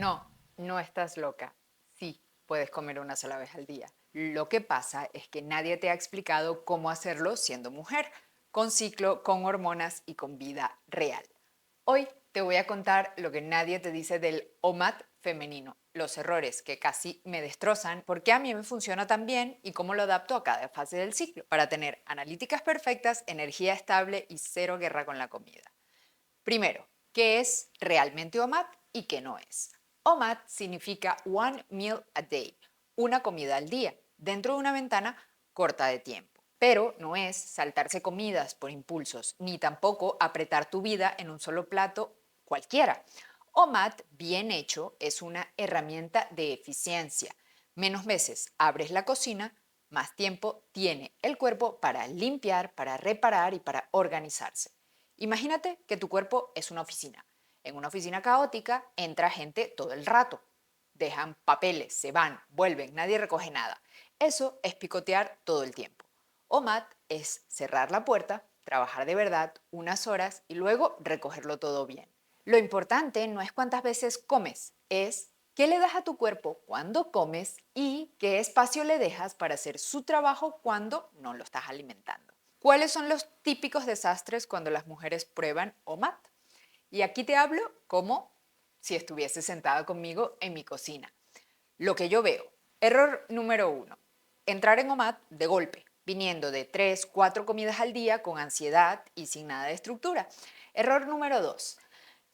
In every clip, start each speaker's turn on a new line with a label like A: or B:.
A: No, no estás loca. Sí, puedes comer una sola vez al día. Lo que pasa es que nadie te ha explicado cómo hacerlo siendo mujer, con ciclo, con hormonas y con vida real. Hoy te voy a contar lo que nadie te dice del OMAD femenino, los errores que casi me destrozan, por qué a mí me funciona tan bien y cómo lo adapto a cada fase del ciclo, para tener analíticas perfectas, energía estable y cero guerra con la comida. Primero, ¿qué es realmente OMAD y qué no es? OMAD significa One Meal a Day, una comida al día, dentro de una ventana corta de tiempo. Pero no es saltarse comidas por impulsos, ni tampoco apretar tu vida en un solo plato cualquiera. OMAD, bien hecho, es una herramienta de eficiencia. Menos veces abres la cocina, más tiempo tiene el cuerpo para limpiar, para reparar y para organizarse. Imagínate que tu cuerpo es una oficina. En una oficina caótica entra gente todo el rato. Dejan papeles, se van, vuelven, nadie recoge nada. Eso es picotear todo el tiempo. OMAD es cerrar la puerta, trabajar de verdad unas horas y luego recogerlo todo bien. Lo importante no es cuántas veces comes, es qué le das a tu cuerpo cuando comes y qué espacio le dejas para hacer su trabajo cuando no lo estás alimentando. ¿Cuáles son los típicos desastres cuando las mujeres prueban OMAD? Y aquí te hablo como si estuviese sentada conmigo en mi cocina. Lo que yo veo. Error número 1. Entrar en OMAD de golpe, viniendo de 3, 4 comidas al día con ansiedad y sin nada de estructura. Error número 2.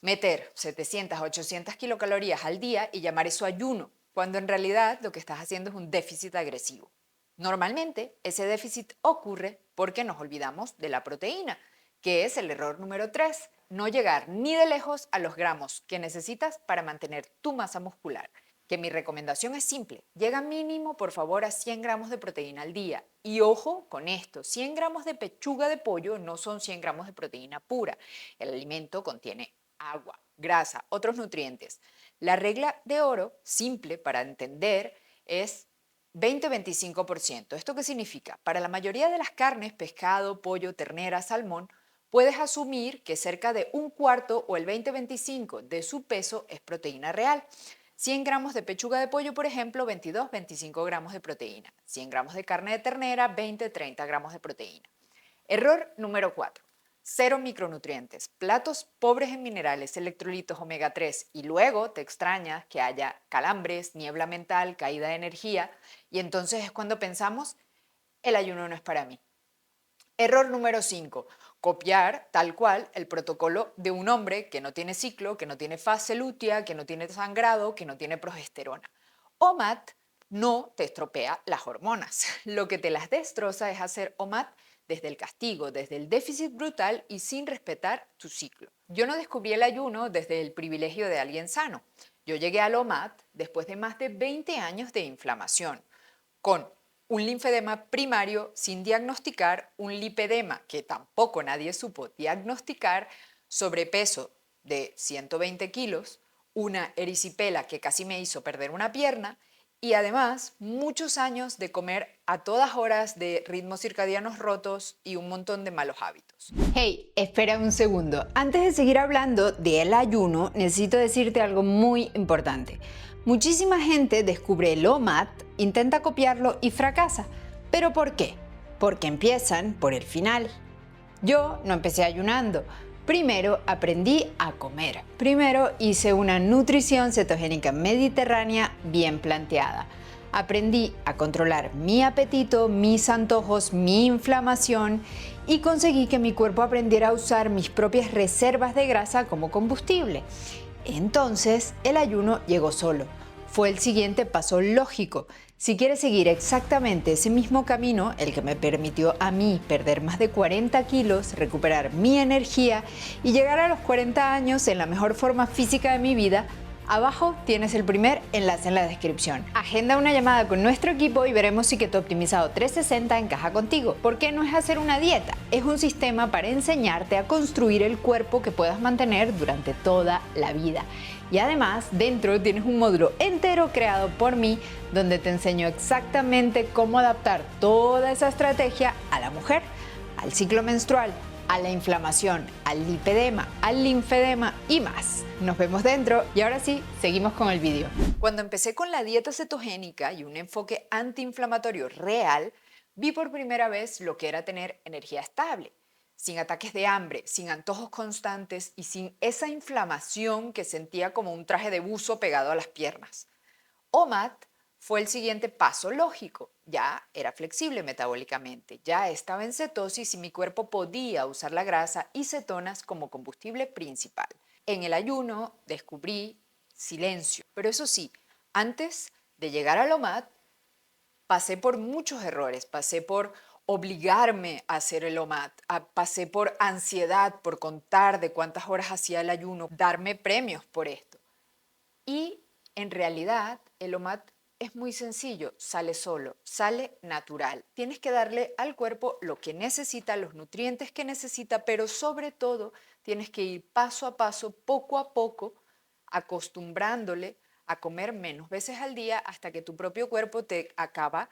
A: Meter 700, 800 kilocalorías al día y llamar eso ayuno, cuando en realidad lo que estás haciendo es un déficit agresivo. Normalmente, ese déficit ocurre porque nos olvidamos de la proteína, que es el error número 3, no llegar ni de lejos a los gramos que necesitas para mantener tu masa muscular. Que mi recomendación es simple, llega mínimo por favor a 100 gramos de proteína al día. Y ojo con esto, 100 gramos de pechuga de pollo no son 100 gramos de proteína pura. El alimento contiene agua, grasa, otros nutrientes. La regla de oro, simple para entender, es 20-25%. ¿Esto qué significa? Para la mayoría de las carnes, pescado, pollo, ternera, salmón, puedes asumir que cerca de un cuarto o el 20-25% de su peso es proteína real. 100 gramos de pechuga de pollo, por ejemplo, 22-25 gramos de proteína. 100 gramos de carne de ternera, 20-30 gramos de proteína. Error número 4. Cero micronutrientes, platos pobres en minerales, electrolitos, omega 3 y luego te extrañas que haya calambres, niebla mental, caída de energía y entonces es cuando pensamos, el ayuno no es para mí. Error número 5. Copiar tal cual el protocolo de un hombre que no tiene ciclo, que no tiene fase lútea, que no tiene sangrado, que no tiene progesterona. OMAD no te estropea las hormonas. Lo que te las destroza es hacer OMAD desde el castigo, desde el déficit brutal y sin respetar tu ciclo. Yo no descubrí el ayuno desde el privilegio de alguien sano. Yo llegué al OMAD después de más de 20 años de inflamación, con un linfedema primario sin diagnosticar, un lipedema que tampoco nadie supo diagnosticar, sobrepeso de 120 kilos, una erisipela que casi me hizo perder una pierna y además muchos años de comer a todas horas, de ritmos circadianos rotos y un montón de malos hábitos. Hey, espera un segundo. Antes de seguir hablando del ayuno, necesito decirte algo muy importante. Muchísima gente descubre el OMAD, intenta copiarlo y fracasa. ¿Pero por qué? Porque empiezan por el final. Yo no empecé ayunando. Primero aprendí a comer. Primero hice una nutrición cetogénica mediterránea bien planteada. Aprendí a controlar mi apetito, mis antojos, mi inflamación y conseguí que mi cuerpo aprendiera a usar mis propias reservas de grasa como combustible. Entonces, el ayuno llegó solo. Fue el siguiente paso lógico. Si quieres seguir exactamente ese mismo camino, el que me permitió a mí perder más de 40 kilos, recuperar mi energía y llegar a los 40 años en la mejor forma física de mi vida, abajo tienes el primer enlace en la descripción. Agenda una llamada con nuestro equipo y veremos si Keto Optimizado 360 encaja contigo. Porque no es hacer una dieta, es un sistema para enseñarte a construir el cuerpo que puedas mantener durante toda la vida. Y además, dentro tienes un módulo entero creado por mí donde te enseño exactamente cómo adaptar toda esa estrategia a la mujer, al ciclo menstrual, a la inflamación, al lipedema, al linfedema y más. Nos vemos dentro y ahora sí, seguimos con el vídeo. Cuando empecé con la dieta cetogénica y un enfoque antiinflamatorio real, vi por primera vez lo que era tener energía estable, sin ataques de hambre, sin antojos constantes y sin esa inflamación que sentía como un traje de buzo pegado a las piernas. OMAD fue el siguiente paso lógico. Ya era flexible metabólicamente, ya estaba en cetosis y mi cuerpo podía usar la grasa y cetonas como combustible principal. En el ayuno descubrí silencio, pero eso sí, antes de llegar al OMAD pasé por muchos errores, pasé por obligarme a hacer el OMAD, pasé por ansiedad, por contar de cuántas horas hacía el ayuno, darme premios por esto. Y en realidad el OMAD es muy sencillo, sale solo, sale natural. Tienes que darle al cuerpo lo que necesita, los nutrientes que necesita, pero sobre todo tienes que ir paso a paso, poco a poco, acostumbrándole a comer menos veces al día hasta que tu propio cuerpo te acaba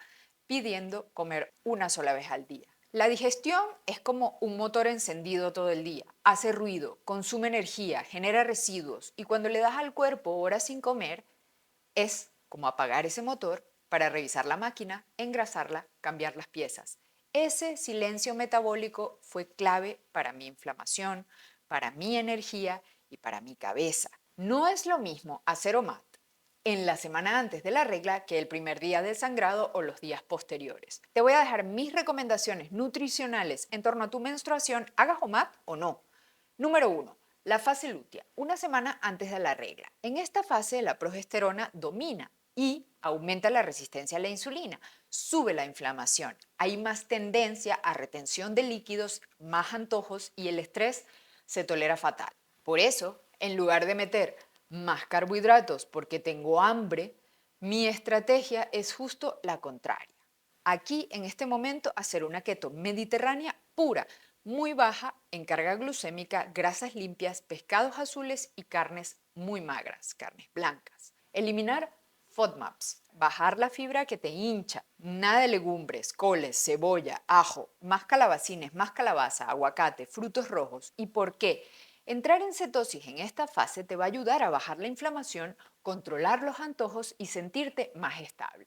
A: pidiendo comer una sola vez al día. La digestión es como un motor encendido todo el día. Hace ruido, consume energía, genera residuos y cuando le das al cuerpo horas sin comer, es como apagar ese motor para revisar la máquina, engrasarla, cambiar las piezas. Ese silencio metabólico fue clave para mi inflamación, para mi energía y para mi cabeza. No es lo mismo hacer OMAD en la semana antes de la regla que el primer día del sangrado o los días posteriores. Te voy a dejar mis recomendaciones nutricionales en torno a tu menstruación, hagas OMAD o no. Número 1. La fase lútea, una semana antes de la regla. En esta fase la progesterona domina y aumenta la resistencia a la insulina, sube la inflamación, hay más tendencia a retención de líquidos, más antojos y el estrés se tolera fatal. Por eso, en lugar de meter más carbohidratos porque tengo hambre, mi estrategia es justo la contraria. Aquí, en este momento, hacer una keto mediterránea pura, muy baja en carga glucémica, grasas limpias, pescados azules y carnes muy magras, carnes blancas. Eliminar FODMAPs, bajar la fibra que te hincha, nada de legumbres, coles, cebolla, ajo, más calabacines, más calabaza, aguacate, frutos rojos. ¿Y por qué? Entrar en cetosis en esta fase te va a ayudar a bajar la inflamación, controlar los antojos y sentirte más estable.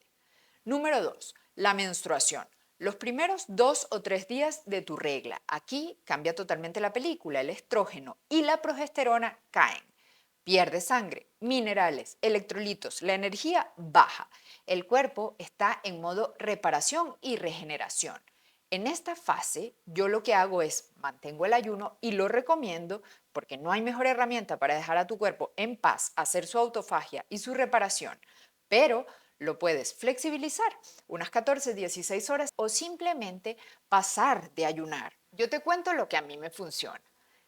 A: Número 2. La menstruación. Los primeros 2 o 3 días de tu regla. Aquí cambia totalmente la película. El estrógeno y la progesterona caen. Pierde sangre, minerales, electrolitos, la energía baja. El cuerpo está en modo reparación y regeneración. En esta fase, yo lo que hago es mantengo el ayuno y lo recomiendo porque no hay mejor herramienta para dejar a tu cuerpo en paz, hacer su autofagia y su reparación. Pero lo puedes flexibilizar unas 14, 16 horas o simplemente pasar de ayunar. Yo te cuento lo que a mí me funciona.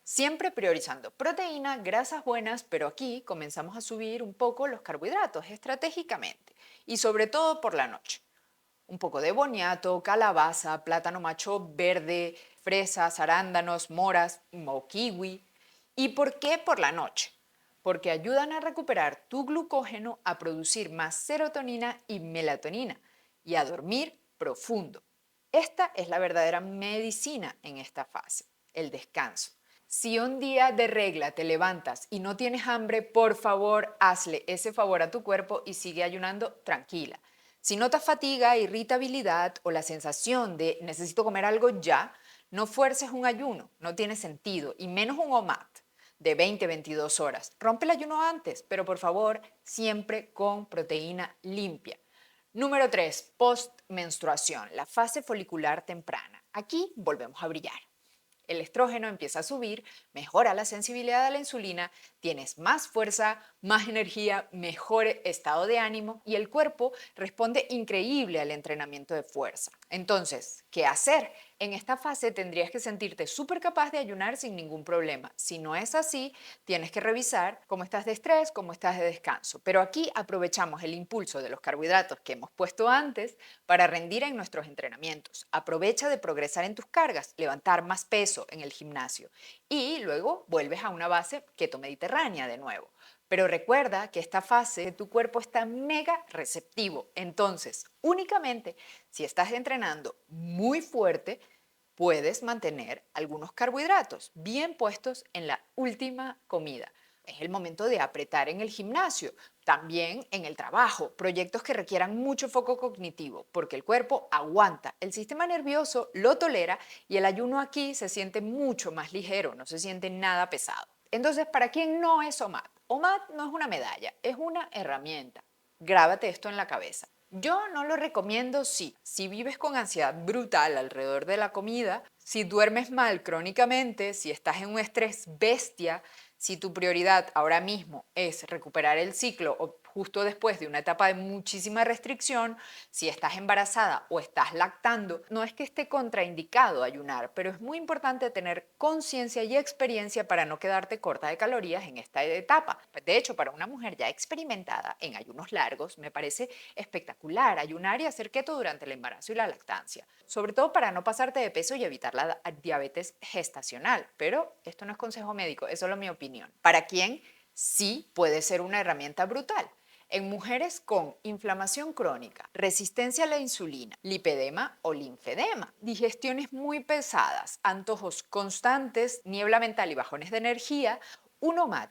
A: Siempre priorizando proteína, grasas buenas, pero aquí comenzamos a subir un poco los carbohidratos estratégicamente y sobre todo por la noche. Un poco de boniato, calabaza, plátano macho verde, fresas, arándanos, moras o kiwi. ¿Y por qué por la noche? Porque ayudan a recuperar tu glucógeno, a producir más serotonina y melatonina y a dormir profundo. Esta es la verdadera medicina en esta fase, el descanso. Si un día de regla te levantas y no tienes hambre, por favor, hazle ese favor a tu cuerpo y sigue ayunando tranquila. Si notas fatiga, irritabilidad o la sensación de necesito comer algo ya, no fuerces un ayuno, no tiene sentido, y menos un OMAD de 20-22 horas. Rompe el ayuno antes, pero por favor, siempre con proteína limpia. Número 3, postmenstruación, la fase folicular temprana. Aquí volvemos a brillar. El estrógeno empieza a subir, mejora la sensibilidad a la insulina, tienes más fuerza, más energía, mejor estado de ánimo y el cuerpo responde increíble al entrenamiento de fuerza. Entonces, ¿qué hacer? En esta fase tendrías que sentirte súper capaz de ayunar sin ningún problema. Si no es así, tienes que revisar cómo estás de estrés, cómo estás de descanso. Pero aquí aprovechamos el impulso de los carbohidratos que hemos puesto antes para rendir en nuestros entrenamientos. Aprovecha de progresar en tus cargas, levantar más peso en el gimnasio y luego vuelves a una base keto mediterránea de nuevo. Pero recuerda que esta fase tu cuerpo está mega receptivo. Entonces, únicamente si estás entrenando muy fuerte, puedes mantener algunos carbohidratos bien puestos en la última comida. Es el momento de apretar en el gimnasio, también en el trabajo, proyectos que requieran mucho foco cognitivo, porque el cuerpo aguanta, el sistema nervioso lo tolera y el ayuno aquí se siente mucho más ligero, no se siente nada pesado. Entonces, ¿para quién no es OMAD? OMAD no es una medalla, es una herramienta. Grábate esto en la cabeza. Yo no lo recomiendo si vives con ansiedad brutal alrededor de la comida, si duermes mal crónicamente, si estás en un estrés bestia, si tu prioridad ahora mismo es recuperar el ciclo o justo después de una etapa de muchísima restricción, si estás embarazada o estás lactando, no es que esté contraindicado ayunar, pero es muy importante tener conciencia y experiencia para no quedarte corta de calorías en esta etapa. De hecho, para una mujer ya experimentada en ayunos largos, me parece espectacular ayunar y hacer keto durante el embarazo y la lactancia, sobre todo para no pasarte de peso y evitar la diabetes gestacional. Pero esto no es consejo médico, es solo mi opinión. ¿Para quién sí puede ser una herramienta brutal? En mujeres con inflamación crónica, resistencia a la insulina, lipedema o linfedema, digestiones muy pesadas, antojos constantes, niebla mental y bajones de energía, un OMAD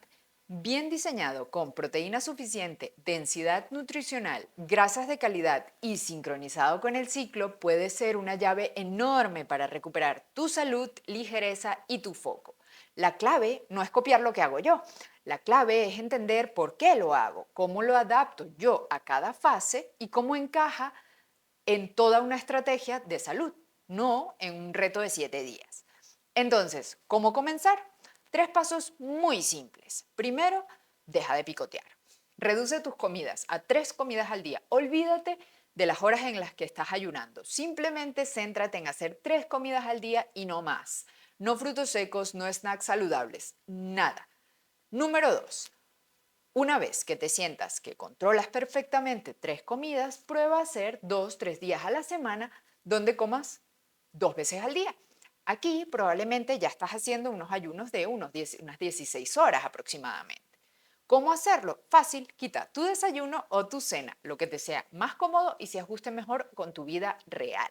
A: bien diseñado con proteína suficiente, densidad nutricional, grasas de calidad y sincronizado con el ciclo puede ser una llave enorme para recuperar tu salud, ligereza y tu foco. La clave no es copiar lo que hago yo. La clave es entender por qué lo hago, cómo lo adapto yo a cada fase y cómo encaja en toda una estrategia de salud, no en un reto de 7 días. Entonces, ¿cómo comenzar? 3 pasos muy simples. Primero, deja de picotear. Reduce tus comidas a 3 comidas al día. Olvídate de las horas en las que estás ayunando. Simplemente céntrate en hacer 3 comidas al día y no más. No frutos secos, no snacks saludables, nada. Número 2. Una vez que te sientas que controlas perfectamente 3 comidas, prueba a hacer 2, 3 días a la semana donde comas 2 veces al día. Aquí probablemente ya estás haciendo unos ayunos de unas 16 horas aproximadamente. ¿Cómo hacerlo? Fácil, quita tu desayuno o tu cena, lo que te sea más cómodo y se ajuste mejor con tu vida real.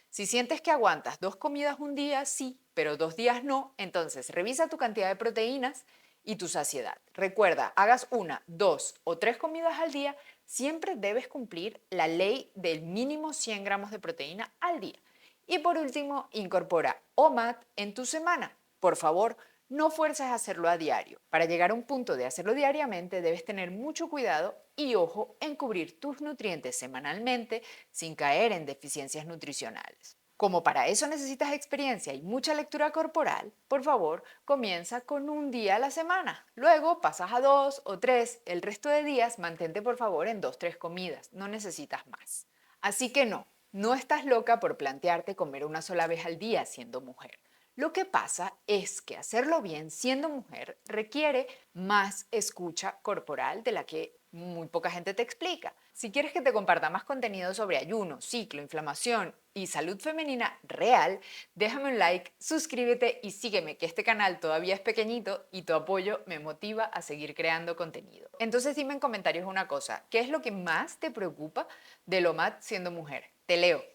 A: Si sientes que aguantas 2 comidas un día, sí, pero 2 días no, entonces revisa tu cantidad de proteínas y tu saciedad. Recuerda, hagas 1, 2 o 3 comidas al día, siempre debes cumplir la ley del mínimo 100 gramos de proteína al día. Y por último, incorpora OMAD en tu semana. Por favor, no fuerces a hacerlo a diario. Para llegar a un punto de hacerlo diariamente, debes tener mucho cuidado y ojo en cubrir tus nutrientes semanalmente sin caer en deficiencias nutricionales. Como para eso necesitas experiencia y mucha lectura corporal, por favor, comienza con un día a la semana. Luego pasas a 2 o 3. El resto de días mantente por favor en 2, 3 comidas. No necesitas más. Así que no estás loca por plantearte comer una sola vez al día siendo mujer. Lo que pasa es que hacerlo bien siendo mujer requiere más escucha corporal de la que muy poca gente te explica. Si quieres que te comparta más contenido sobre ayuno, ciclo, inflamación y salud femenina real, déjame un like, suscríbete y sígueme, que este canal todavía es pequeñito y tu apoyo me motiva a seguir creando contenido. Entonces dime en comentarios una cosa, ¿qué es lo que más te preocupa de lo más siendo mujer? Te leo.